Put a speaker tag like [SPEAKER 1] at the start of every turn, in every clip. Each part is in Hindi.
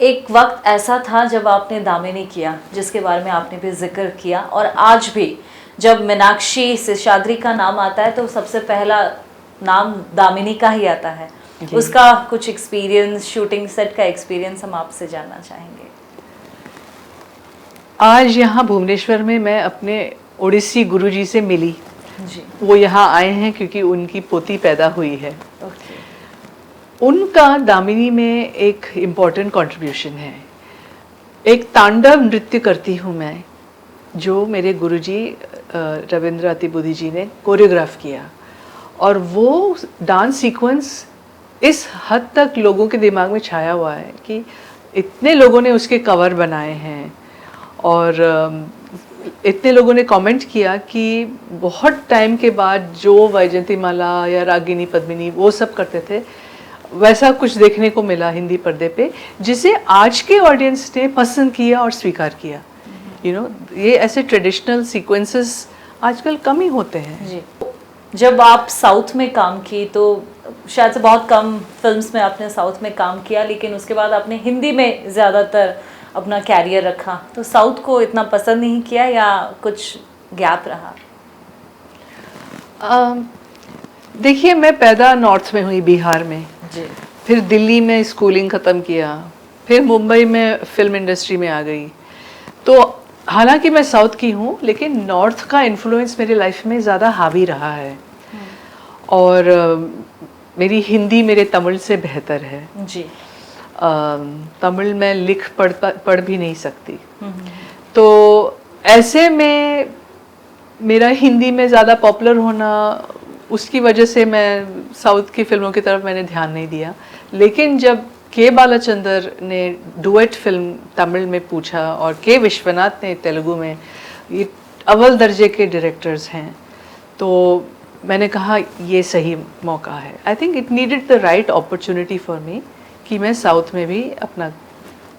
[SPEAKER 1] एक वक्त ऐसा था जब आपने दामिनी किया, जिसके बारे में आपने भी जिक्र किया, और आज भी जब मीनाक्षी शेषाद्री का नाम आता है तो सबसे पहला नाम दामिनी का ही आता है। उसका कुछ एक्सपीरियंस, शूटिंग सेट का एक्सपीरियंस हम आपसे जानना चाहेंगे।
[SPEAKER 2] आज यहाँ भुवनेश्वर में मैं अपने ओडिसी गुरुजी से मिली
[SPEAKER 1] जी।
[SPEAKER 2] वो यहाँ आए हैं क्योंकि उनकी पोती पैदा हुई है।
[SPEAKER 1] ओके।
[SPEAKER 2] उनका दामिनी में एक इम्पॉर्टेंट कंट्रीब्यूशन है। एक तांडव नृत्य करती हूँ मैं, जो मेरे गुरुजी रविंद्र अतिबुद्धि जी ने कोरियोग्राफ किया, और वो डांस सीक्वेंस इस हद तक लोगों के दिमाग में छाया हुआ है कि इतने लोगों ने उसके कवर बनाए हैं, और इतने लोगों ने कमेंट किया कि बहुत टाइम के बाद जो वैजयंतीमाला या रागिनी पद्मिनी वो सब करते थे, वैसा कुछ देखने को मिला हिंदी पर्दे पे, जिसे आज के ऑडियंस ने पसंद किया और स्वीकार किया। ये ऐसे ट्रेडिशनल सीक्वेंसेस आजकल कम ही होते हैं।
[SPEAKER 1] जी। जब आप साउथ में काम की तो शायद से बहुत कम फिल्म्स में आपने साउथ में काम किया, लेकिन उसके बाद आपने हिंदी में ज़्यादातर अपना कैरियर रखा, तो साउथ को इतना पसंद नहीं किया या कुछ गैप रहा?
[SPEAKER 2] देखिए, मैं पैदा नॉर्थ में हुई, बिहार में।
[SPEAKER 1] जी।
[SPEAKER 2] फिर दिल्ली में स्कूलिंग ख़त्म किया, फिर मुंबई में फिल्म इंडस्ट्री में आ गई। तो हालांकि मैं साउथ की हूँ, लेकिन नॉर्थ का इन्फ्लुएंस मेरी लाइफ में ज़्यादा हावी रहा है। और मेरी हिंदी मेरे तमिल से बेहतर है।
[SPEAKER 1] जी।
[SPEAKER 2] तमिल में लिख पढ़ भी नहीं सकती। तो ऐसे में मेरा हिंदी में ज़्यादा पॉपुलर होना, उसकी वजह से मैं साउथ की फिल्मों की तरफ मैंने ध्यान नहीं दिया। लेकिन जब के बालाचंदर ने डुएट फिल्म तमिल में पूछा और के विश्वनाथ ने तेलुगु में, ये अव्वल दर्जे के डायरेक्टर्स हैं, तो मैंने कहा ये सही मौका है। I think it needed the right opportunity for me कि मैं साउथ में भी अपना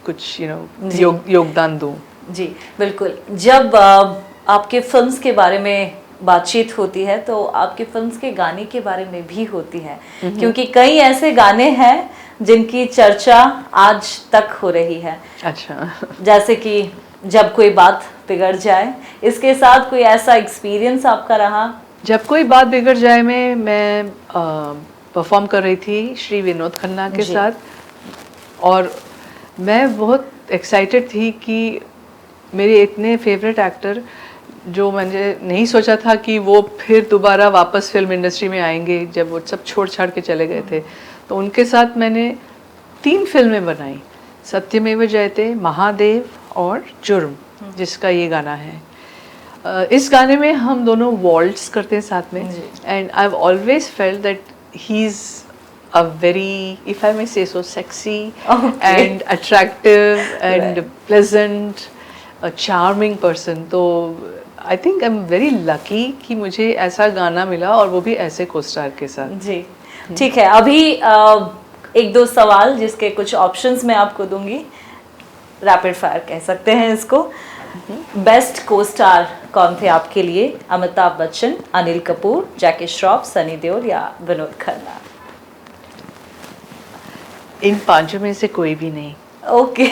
[SPEAKER 2] कुछ योगदान दूं।
[SPEAKER 1] जी बिल्कुल। जब आपके फिल्म्स के बारे में बातचीत होती है तो आपके फिल्म्स के गाने के बारे में भी होती है, क्योंकि कई ऐसे गाने हैं जिनकी चर्चा आज तक हो रही है।
[SPEAKER 2] अच्छा।
[SPEAKER 1] जैसे कि जब कोई बात बिगड़ जाए, इसके साथ कोई ऐसा एक्सपीरियंस आपका रहा? जब
[SPEAKER 2] कोई बात बिगड़ जाए में मैं परफॉर्म कर रही थी श्री विनोद खन्ना के साथ, और मैं बहुत एक्साइटेड थी कि मेरे इतने फेवरेट एक्टर, जो मैंने नहीं सोचा था कि वो फिर दोबारा वापस फिल्म इंडस्ट्री में आएंगे जब वो सब छोड़ छाड़ के चले गए थे, तो उनके साथ मैंने 3 फिल्में बनाई, सत्यमेव जयते, महादेव और जुर्म, जिसका ये गाना है। इस गाने में हम दोनों वॉल्ट्स करते हैं साथ में, and I have always felt that he is a very, if I may say so, sexy and attractive and pleasant, a charming person. तो I think I'm very lucky कि मुझे ऐसा गाना मिला, और वो भी ऐसे को-स्टार के साथ।
[SPEAKER 1] जी ठीक है। अभी 1-2 सवाल जिसके कुछ ऑप्शंस मैं आपको दूंगी, रैपिड फायर कह सकते हैं इसको। बेस्ट को-स्टार कौन थे आपके लिए? अमिताभ बच्चन, अनिल कपूर, जैकी श्रॉफ, सनी देओल या विनोद खन्ना?
[SPEAKER 2] इन 5 में से कोई भी नहीं।
[SPEAKER 1] ओके।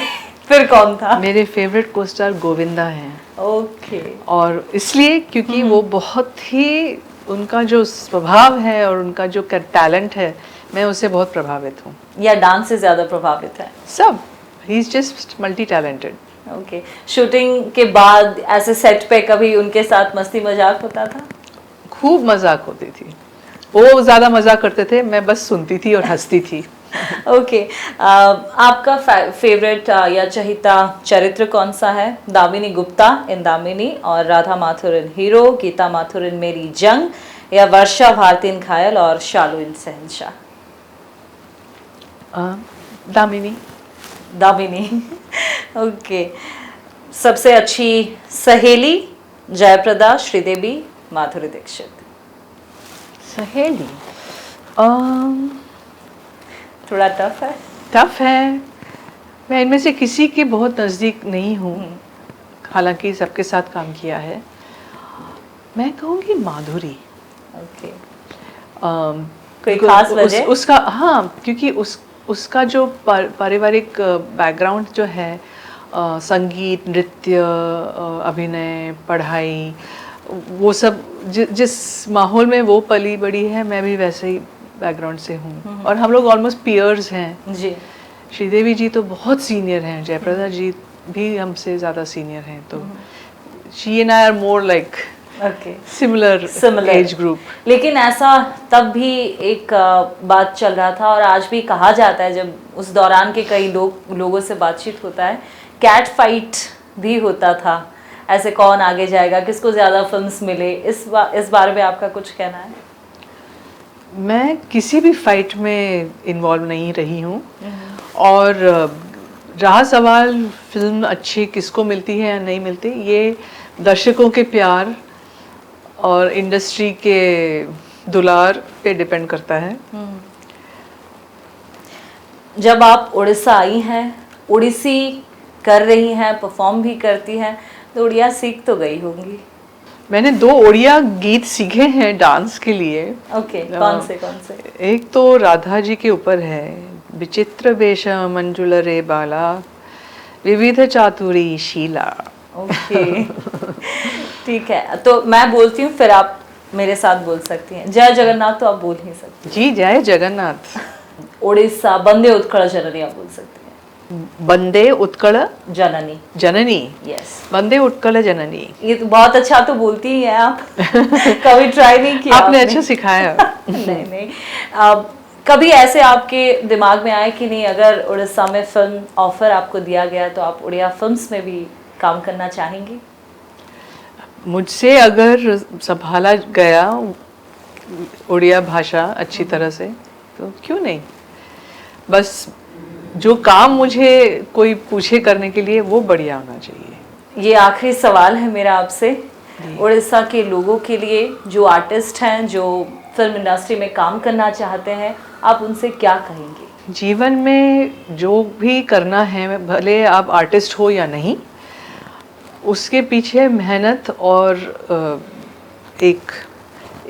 [SPEAKER 1] फिर कौन था?
[SPEAKER 2] मेरे फेवरेट को-स्टार गोविंदा हैं।
[SPEAKER 1] ओके।
[SPEAKER 2] और इसलिए क्योंकि वो बहुत ही, उनका जो स्वभाव है और उनका जो टैलेंट है, मैं उससे बहुत प्रभावित हूँ।
[SPEAKER 1] या डांस से ज़्यादा प्रभावित है?
[SPEAKER 2] सब। He is just multi talented.
[SPEAKER 1] Okay. Shooting के बाद ऐसे सेट पे कभी उनके साथ मस्ती मजाक होता था?
[SPEAKER 2] खूब मजाक होती थी। वो ज़्यादा मजाक करते थे, मैं बस सुनती थी और हंसती थी।
[SPEAKER 1] ओके। आपका फेवरेट या चहिता चरित्र कौन सा है? दामिनी गुप्ता इन दामिनी, और राधा माथुर इन हीरो, गीता माथुर इन मेरी जंग, या वर्षा भारती इन घायल और शालू इन शहंशाह?
[SPEAKER 2] दामिनी।
[SPEAKER 1] दामिनी। ओके। सबसे अच्छी सहेली? जयप्रदा, श्रीदेवी, माधुरी दीक्षित?
[SPEAKER 2] सहेली
[SPEAKER 1] थोड़ा टफ है।
[SPEAKER 2] टफ है। मैं इनमें से किसी के बहुत नज़दीक नहीं हूँ, हालांकि सबके साथ काम किया है। मैं कहूँगी माधुरी।
[SPEAKER 1] ओके। कोई खास वजह?
[SPEAKER 2] उसका, हाँ, क्योंकि उसका जो पारिवारिक बैकग्राउंड जो है, संगीत, नृत्य, अभिनय, पढ़ाई, वो सब जिस माहौल में वो पली बड़ी है, मैं भी वैसे ही बैकग्राउंड से हूँ। और हम लोग ऑलमोस्ट पियर्स हैं
[SPEAKER 1] जी।
[SPEAKER 2] श्रीदेवी जी तो बहुत सीनियर हैं, जयप्रदा जी भी हमसे ज़्यादा सीनियर हैं, तो she and I are more like
[SPEAKER 1] okay,
[SPEAKER 2] similar age group.
[SPEAKER 1] लेकिन ऐसा तब भी एक बात चल रहा था और आज भी कहा जाता है, जब उस दौरान के कई लोगों से बातचीत होता है, कैट फाइट भी होता था, ऐसे कौन आगे जाएगा, किसको ज़्यादा फिल्म्स मिले, इस बारे में आपका कुछ कहना है?
[SPEAKER 2] मैं किसी भी फाइट में इन्वॉल्व नहीं रही हूँ, और रहा सवाल फिल्म अच्छी किसको मिलती है या नहीं मिलती, ये दर्शकों के प्यार और इंडस्ट्री के दुलार पे डिपेंड करता है।
[SPEAKER 1] जब आप उड़ीसा आई हैं, उड़ीसी कर रही हैं, परफॉर्म भी करती हैं, तो उड़िया सीख तो गई होंगी?
[SPEAKER 2] मैंने 2 उड़िया गीत सीखे हैं डांस के लिए।
[SPEAKER 1] ओके, कौन से?
[SPEAKER 2] एक तो राधा जी के ऊपर है, विचित्र वेश मंजुल रे बाला, विविध चातुरी शीला।
[SPEAKER 1] ओके ठीक है, तो मैं बोलती हूँ, फिर आप मेरे साथ बोल सकती हैं। जय जगन्नाथ तो आप बोल ही सकती
[SPEAKER 2] जी, जय जगन्नाथ।
[SPEAKER 1] उड़ीसा बंदे उत्कल जननी आप बोल सकती हैं।
[SPEAKER 2] बंदे उत्कल
[SPEAKER 1] जननी।
[SPEAKER 2] जननी,
[SPEAKER 1] यस।
[SPEAKER 2] बंदे उत्कल जननी।
[SPEAKER 1] ये तो बहुत अच्छा तो बोलती ही हैं आप कभी ट्राई नहीं किया
[SPEAKER 2] आपने अच्छा सिखाया।
[SPEAKER 1] नहीं कभी ऐसे आपके दिमाग में आए कि नहीं, अगर उड़ीसा में फिल्म ऑफर आपको दिया गया तो आप उड़िया फिल्म्स में भी काम करना चाहेंगी?
[SPEAKER 2] मुझसे अगर संभाला गया उड़िया भाषा अच्छी तरह से तो क्यों नहीं। बस जो काम मुझे कोई पूछे करने के लिए वो बढ़िया होना चाहिए।
[SPEAKER 1] ये आखिरी सवाल है मेरा आपसे, उड़ीसा के लोगों के लिए, जो आर्टिस्ट हैं, जो फिल्म इंडस्ट्री में काम करना चाहते हैं, आप उनसे क्या कहेंगे?
[SPEAKER 2] जीवन में जो भी करना है, भले आप आर्टिस्ट हो या नहीं, उसके पीछे मेहनत और एक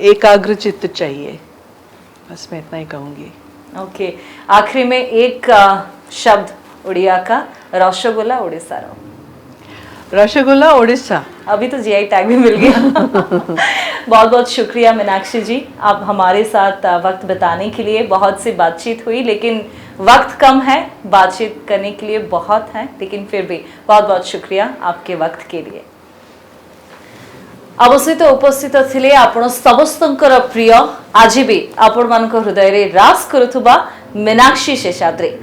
[SPEAKER 2] एकाग्र चित्त चाहिए। बस मैं इतना ही कहूँगी।
[SPEAKER 1] ओके, आखिरी में एक शब्द उड़िया का, रसगुल्ला उड़ीसा रो।
[SPEAKER 2] रसगुल्ला उड़ीसा।
[SPEAKER 1] अभी तो जीआई टैग भी मिल गया बहुत बहुत शुक्रिया मीनाक्षी जी, आप हमारे साथ वक्त बिताने के लिए। बहुत सी बातचीत हुई, लेकिन वक्त कम है, बातचीत करने के लिए बहुत है, लेकिन फिर भी बहुत बहुत शुक्रिया आपके वक्त के लिए। अवश्य तो उपस्थित थिले आपण समस्तंकर प्रिय, आज भी आपण मान हृदय रे रास करुथुबा मीनाक्षी शेषाद्री।